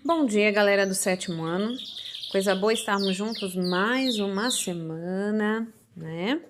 Bom dia, galera do 7º ano. Coisa boa estarmos juntos mais uma semana, né?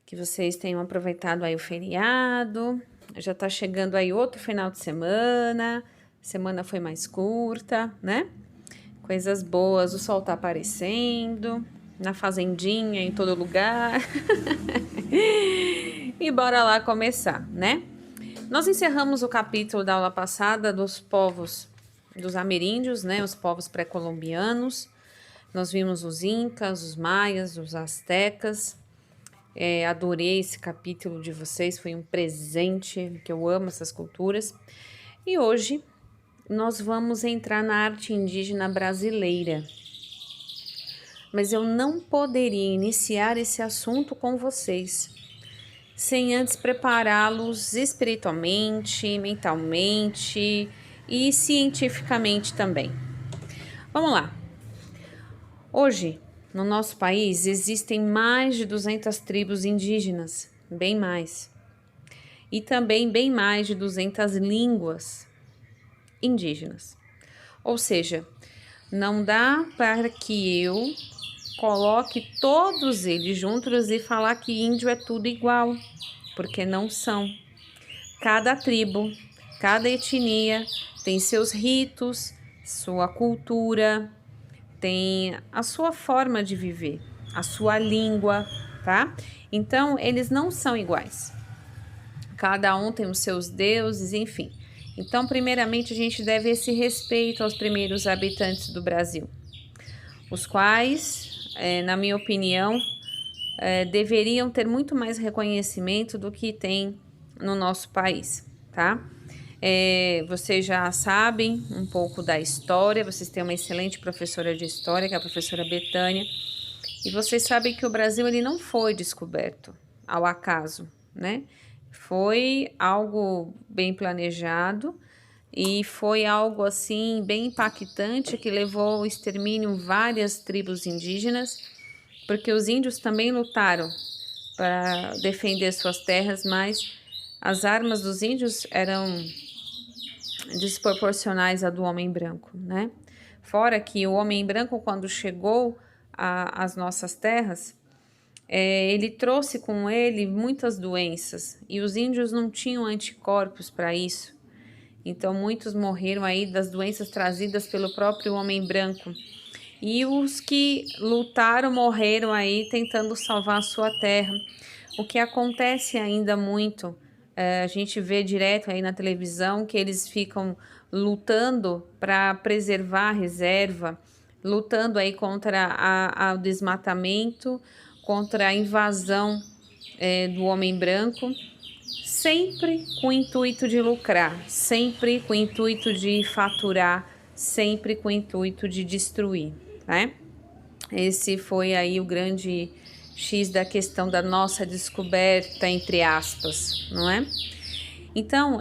Que vocês tenham aproveitado aí o feriado. Já tá chegando aí outro final de semana. Semana foi mais curta, né? Coisas boas, o sol tá aparecendo, na fazendinha, em todo lugar. E bora lá começar, né? Nós encerramos o capítulo da aula passada dos povos dos ameríndios, né, os povos pré-colombianos. Nós vimos os incas, os maias, os astecas. Adorei esse capítulo de vocês, foi um presente, que eu amo essas culturas. E hoje nós vamos entrar na arte indígena brasileira. Mas eu não poderia iniciar esse assunto com vocês sem antes prepará-los espiritualmente, mentalmente e cientificamente também. Vamos lá. Hoje, no nosso país, existem mais de 200 tribos indígenas, bem mais. E também bem mais de 200 línguas indígenas. Ou seja, não dá para que eu coloque todos eles juntos e falar que índio é tudo igual, porque não são. Cada tribo, cada etnia tem seus ritos, sua cultura, tem a sua forma de viver, a sua língua, tá? Então, eles não são iguais. Cada um tem os seus deuses, enfim. Então, primeiramente, a gente deve esse respeito aos primeiros habitantes do Brasil, os quais, na minha opinião, deveriam ter muito mais reconhecimento do que tem no nosso país, tá? Vocês já sabem um pouco da história, vocês têm uma excelente professora de história, que é a professora Betânia, e vocês sabem que o Brasil ele não foi descoberto ao acaso, né? Foi algo bem planejado e foi algo assim bem impactante que levou ao extermínio várias tribos indígenas, porque os índios também lutaram para defender suas terras, mas as armas dos índios eram desproporcionais à do homem branco, né? Fora que o homem branco, quando chegou às nossas terras, ele trouxe com ele muitas doenças e os índios não tinham anticorpos para isso. Então, muitos morreram aí das doenças trazidas pelo próprio homem branco. E os que lutaram morreram aí tentando salvar a sua terra. O que acontece ainda muito, a gente vê direto aí na televisão que eles ficam lutando para preservar a reserva, lutando aí contra o desmatamento, contra a invasão do homem branco, sempre com o intuito de lucrar, sempre com o intuito de faturar, sempre com o intuito de destruir, né? Esse foi aí o grande X da questão da nossa descoberta, entre aspas, não é? Então,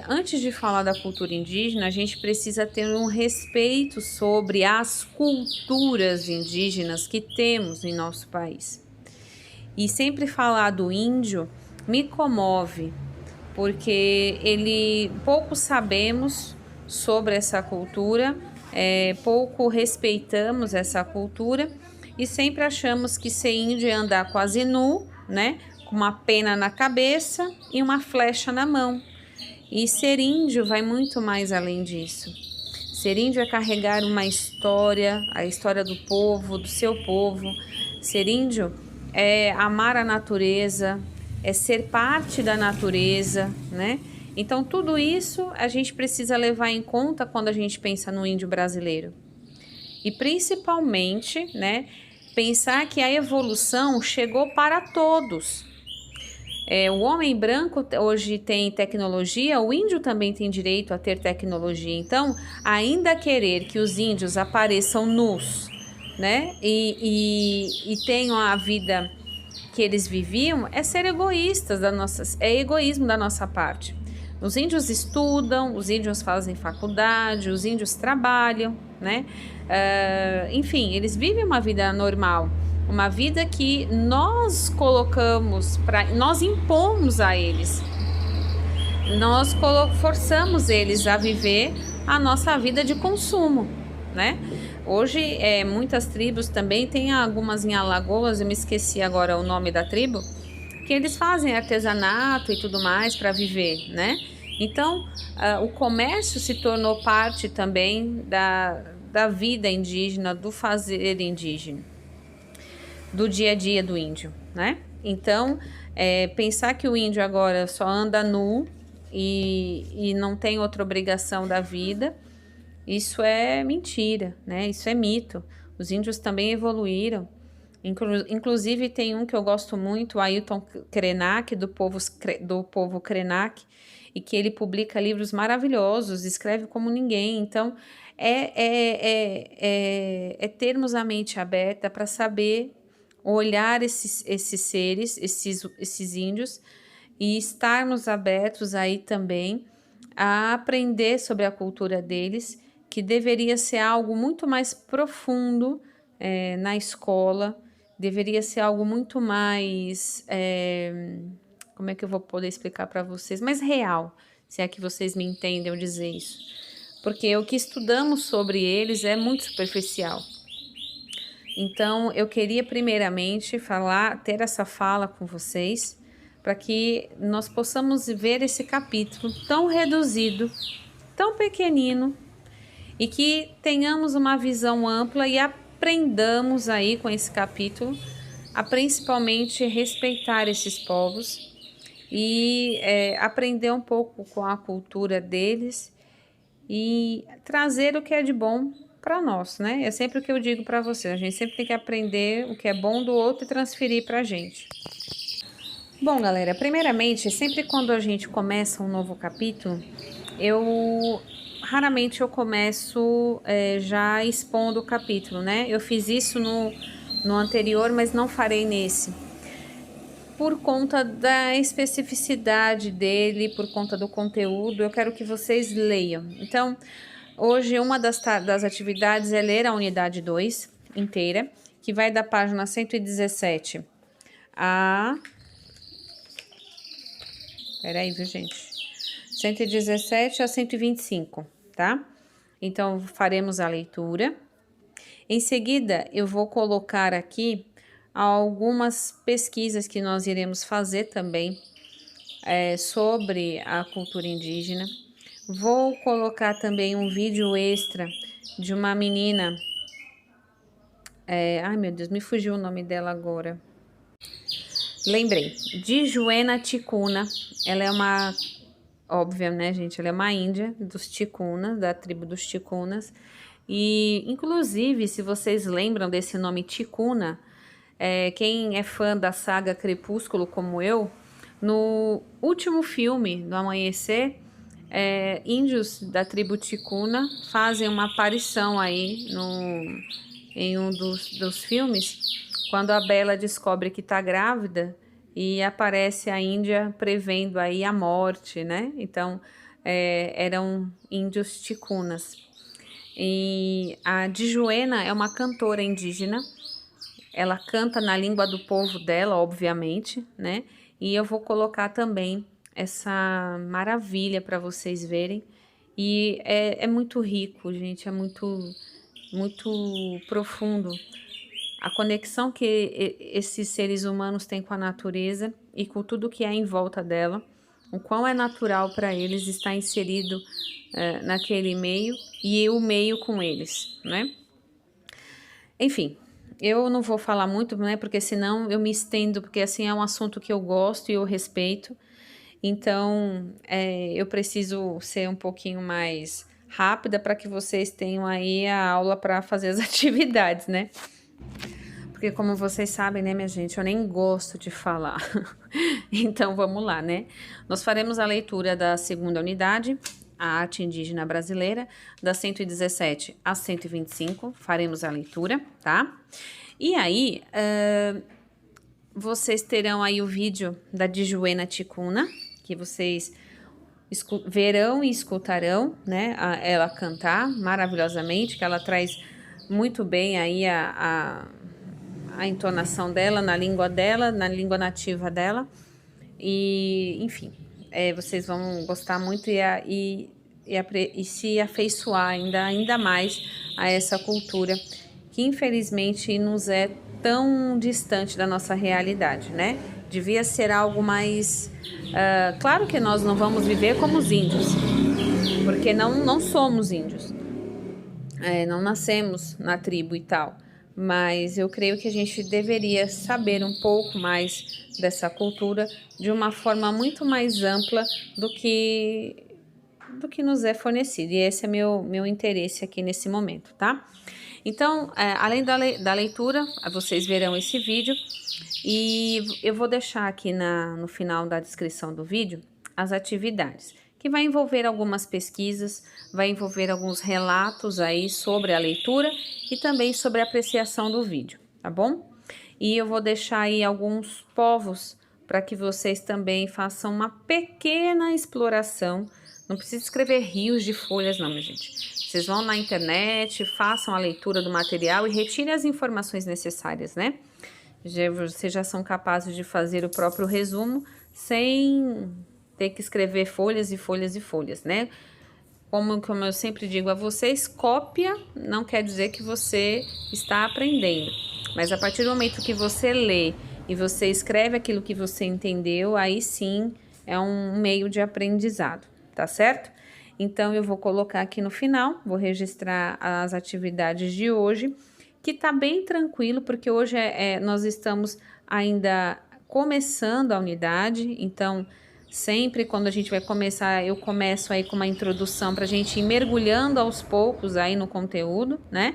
antes de falar da cultura indígena, a gente precisa ter um respeito sobre as culturas indígenas que temos em nosso país. E sempre falar do índio me comove, porque pouco sabemos sobre essa cultura, pouco respeitamos essa cultura e sempre achamos que ser índio é andar quase nu, né? Com uma pena na cabeça e uma flecha na mão. E ser índio vai muito mais além disso. Ser índio é carregar uma história, a história do povo, do seu povo. Ser índio é amar a natureza, é ser parte da natureza, né? Então, tudo isso a gente precisa levar em conta quando a gente pensa no índio brasileiro. E principalmente, né, pensar que a evolução chegou para todos. O homem branco hoje tem tecnologia, o índio também tem direito a ter tecnologia. Então, ainda querer que os índios apareçam nus, né, e tenham a vida que eles viviam, é ser egoístas é egoísmo da nossa parte. Os índios estudam, os índios fazem faculdade, os índios trabalham, né? Enfim, eles vivem uma vida normal, uma vida que nós colocamos, nós impomos a eles. Nós forçamos eles a viver a nossa vida de consumo, né? Hoje, muitas tribos também, tem algumas em Alagoas, eu me esqueci agora o nome da tribo, que eles fazem artesanato e tudo mais para viver, né? Então, o comércio se tornou parte também da vida indígena, do fazer indígena, do dia a dia do índio, né? Então, pensar que o índio agora só anda nu e não tem outra obrigação da vida, isso é mentira, né? Isso é mito. Os índios também evoluíram. Inclusive tem um que eu gosto muito, o Ailton Krenak, do povo Krenak, e que ele publica livros maravilhosos, escreve como ninguém. Então, é termos a mente aberta para saber olhar esses seres, esses índios, e estarmos abertos aí também a aprender sobre a cultura deles, que deveria ser algo muito mais profundo na escola, deveria ser algo muito mais, como é que eu vou poder explicar para vocês, mais real, se é que vocês me entendem eu dizer isso. Porque o que estudamos sobre eles é muito superficial. Então, eu queria primeiramente ter essa fala com vocês, para que nós possamos ver esse capítulo tão reduzido, tão pequenino, e que tenhamos uma visão ampla e aprendamos aí com esse capítulo a principalmente respeitar esses povos e aprender um pouco com a cultura deles e trazer o que é de bom para nós, né? É sempre o que eu digo para vocês, a gente sempre tem que aprender o que é bom do outro e transferir para a gente. Bom, galera, primeiramente, sempre quando a gente começa um novo capítulo, raramente eu começo já expondo o capítulo, né? Eu fiz isso no anterior, mas não farei nesse. Por conta da especificidade dele, por conta do conteúdo, eu quero que vocês leiam. Então, hoje uma das atividades é ler a unidade 2 inteira, que vai da página 117 a... Peraí, viu, gente? 117 a 125, tá? Então, faremos a leitura. Em seguida, eu vou colocar aqui algumas pesquisas que nós iremos fazer também sobre a cultura indígena. Vou colocar também um vídeo extra de uma menina... ai, meu Deus, me fugiu o nome dela agora. Lembrei, Dijuena Ticuna. Ela é uma... Óbvia, né, gente? Ela é uma índia dos Ticunas, da tribo dos Ticunas. E, inclusive, se vocês lembram desse nome Ticuna, quem é fã da saga Crepúsculo, como eu, no último filme do Amanhecer, índios da tribo Ticuna fazem uma aparição aí em um dos filmes, quando a Bella descobre que está grávida e aparece a Índia prevendo aí a morte, né? Então, eram índios ticunas. E a Dijuena é uma cantora indígena, ela canta na língua do povo dela, obviamente, né? E eu vou colocar também essa maravilha para vocês verem. E é muito rico, gente, é muito profundo a conexão que esses seres humanos têm com a natureza e com tudo que é em volta dela, o quão é natural para eles estar inserido naquele meio e o meio com eles, né? Enfim, eu não vou falar muito, né? Porque senão eu me estendo, porque assim é um assunto que eu gosto e eu respeito. Então, eu preciso ser um pouquinho mais rápida para que vocês tenham aí a aula para fazer as atividades, né? Porque como vocês sabem, né, minha gente, eu nem gosto de falar. Então, vamos lá, né? Nós faremos a leitura da segunda unidade, a arte indígena brasileira, da 117 a 125, faremos a leitura, tá? E aí, vocês terão aí o vídeo da Dijuena Ticuna, que vocês verão e escutarão, né, ela cantar maravilhosamente, que ela traz muito bem aí a entonação dela, na língua nativa dela, e enfim, vocês vão gostar muito e e se afeiçoar ainda mais a essa cultura que infelizmente nos é tão distante da nossa realidade, né? Devia ser algo mais... claro que nós não vamos viver como os índios, porque não somos índios, não nascemos na tribo e tal, mas eu creio que a gente deveria saber um pouco mais dessa cultura de uma forma muito mais ampla do que nos é fornecido, e esse é meu interesse aqui nesse momento, tá? Então, além da leitura, vocês verão esse vídeo, e eu vou deixar aqui no final da descrição do vídeo as atividades, que vai envolver algumas pesquisas, vai envolver alguns relatos aí sobre a leitura e também sobre a apreciação do vídeo, tá bom? E eu vou deixar aí alguns povos para que vocês também façam uma pequena exploração. Não precisa escrever rios de folhas não, minha gente. Vocês vão na internet, façam a leitura do material e retirem as informações necessárias, né? Vocês já são capazes de fazer o próprio resumo sem ter que escrever folhas e folhas e folhas, né? Como eu sempre digo a vocês, cópia não quer dizer que você está aprendendo. Mas a partir do momento que você lê e você escreve aquilo que você entendeu, aí sim é um meio de aprendizado, tá certo? Então, eu vou colocar aqui no final, vou registrar as atividades de hoje, que tá bem tranquilo, porque hoje nós estamos ainda começando a unidade, então, sempre quando a gente vai começar, eu começo aí com uma introdução para a gente ir mergulhando aos poucos aí no conteúdo, né?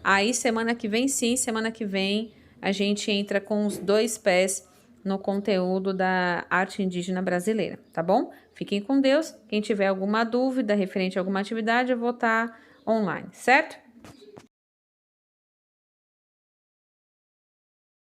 Aí, semana que vem, a gente entra com os 2 pés no conteúdo da arte indígena brasileira, tá bom? Fiquem com Deus. Quem tiver alguma dúvida referente a alguma atividade, eu vou estar online, certo?